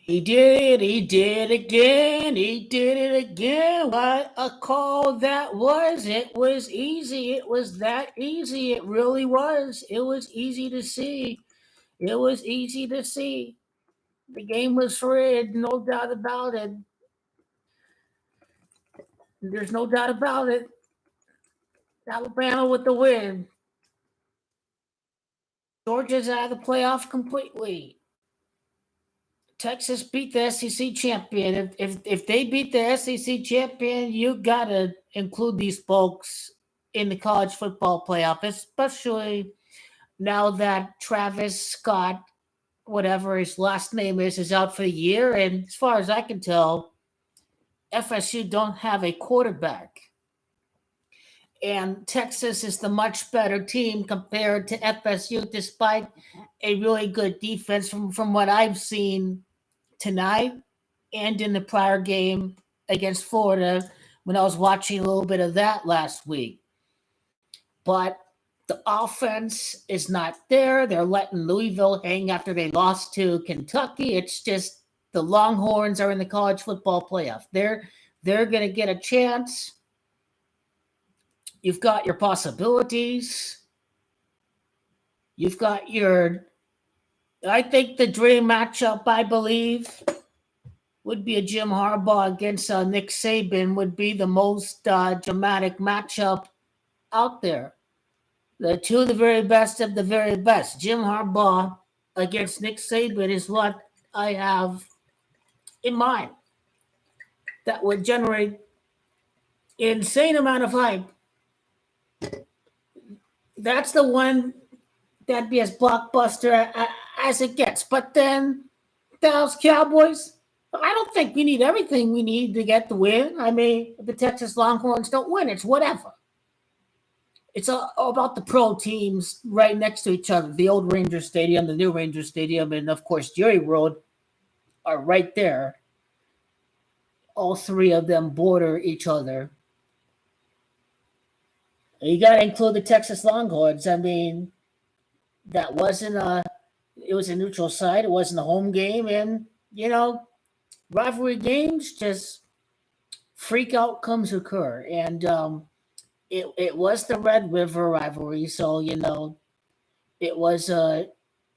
He did it. He did again. He did it again. What a call that was. It was easy. It was that easy. It really was. It was easy to see. It was easy to see. The game was rigged, no doubt about it. There's no doubt about it. Alabama with the win. Georgia's out of the playoff completely. Texas beat the SEC champion. If they beat the SEC champion, you gotta include these folks in the college football playoff, especially now that Travis Scott, whatever his last name is out for the year. And as far as I can tell, FSU don't have a quarterback. And Texas is the much better team compared to FSU, despite a really good defense from what I've seen tonight and in the prior game against Florida when I was watching a little bit of that last week. But the offense is not there. They're letting Louisville hang after they lost to Kentucky. It's just the Longhorns are in the college football playoff. They're going to get a chance. You've got your possibilities. You've got your, I think the dream matchup, I believe, would be a Jim Harbaugh against Nick Saban would be the most dramatic matchup out there. The two of the very best of the very best. Jim Harbaugh against Nick Saban is what I have in mind. That would generate insane amount of hype. That's the one that'd be as blockbuster as it gets. But then Dallas Cowboys, I don't think we need everything we need to get the win. I mean, if the Texas Longhorns don't win, it's whatever. It's all about the pro teams right next to each other. The old Ranger Stadium, the new Ranger Stadium, and of course Jerry Road are right there. All three of them border each other. You got to include the Texas Longhorns. I mean, that wasn't it was a neutral site. It wasn't a home game. And, rivalry games, just freak outcomes occur. And it was the Red River rivalry. So, it was a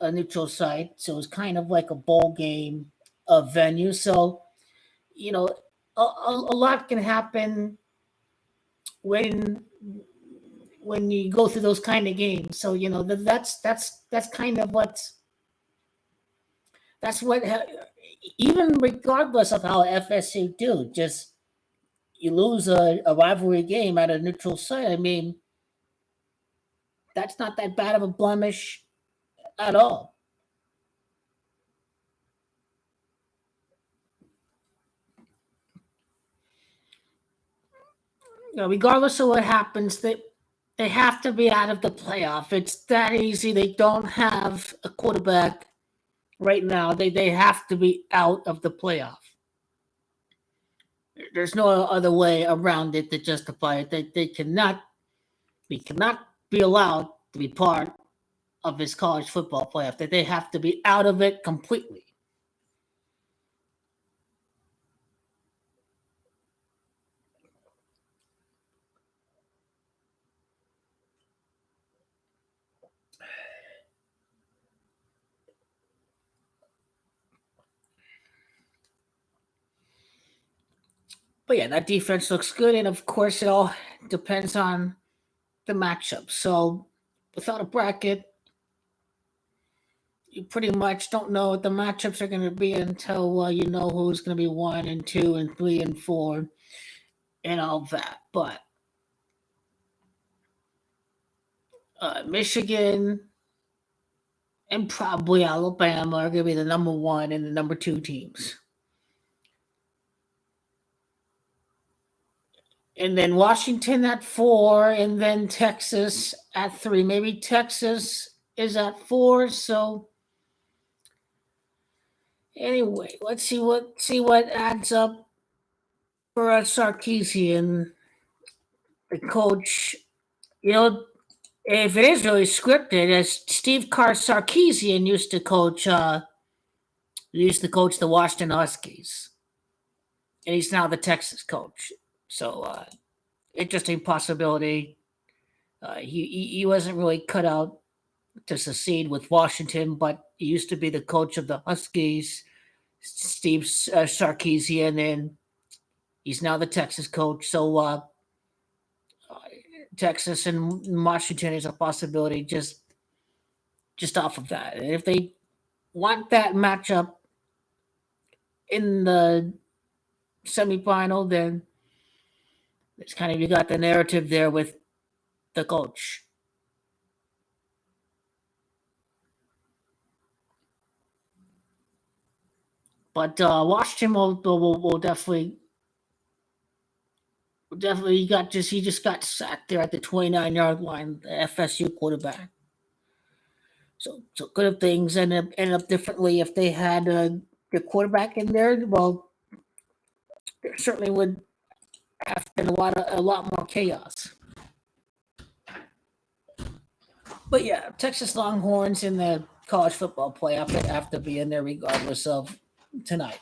neutral site. So it was kind of like a bowl game of venue. So, a lot can happen when you go through those kind of games. So that's kind of what even regardless of how FSU do, just you lose a rivalry game at a neutral site. I mean, that's not that bad of a blemish at all. Regardless of what happens, they have to be out of the playoff. It's that easy. They don't have a quarterback right now. They have to be out of the playoff. There's no other way around it to justify it. They cannot be allowed to be part of this college football playoff. That they have to be out of it completely. But yeah, that defense looks good, and of course, it all depends on the matchup. So, without a bracket, you pretty much don't know what the matchups are going to be until you know who's going to be 1 and 2 and 3 and 4 and all that. But Michigan and probably Alabama are going to be the number 1 and the number 2 teams. And then Washington at 4, and then Texas at 3. Maybe Texas is at 4. So anyway, let's see what adds up for Sarkisian, the coach. If it is really scripted, as Steve Sarkisian used to coach He used to coach the Washington Huskies, and he's now the Texas coach. So, interesting possibility. He wasn't really cut out to succeed with Washington, but he used to be the coach of the Huskies, Steve Sarkisian, and he's now the Texas coach. So, Texas and Washington is a possibility just off of that. And if they want that matchup in the semifinal, then it's kind of you got the narrative there with the coach. But Washington will definitely he just got sacked there at the 29-yard line, the FSU quarterback. So could have things ended up differently if they had the quarterback in there. Well, there certainly would have been a lot more chaos. But yeah, Texas Longhorns in the college football playoff, they have to be in there regardless of tonight.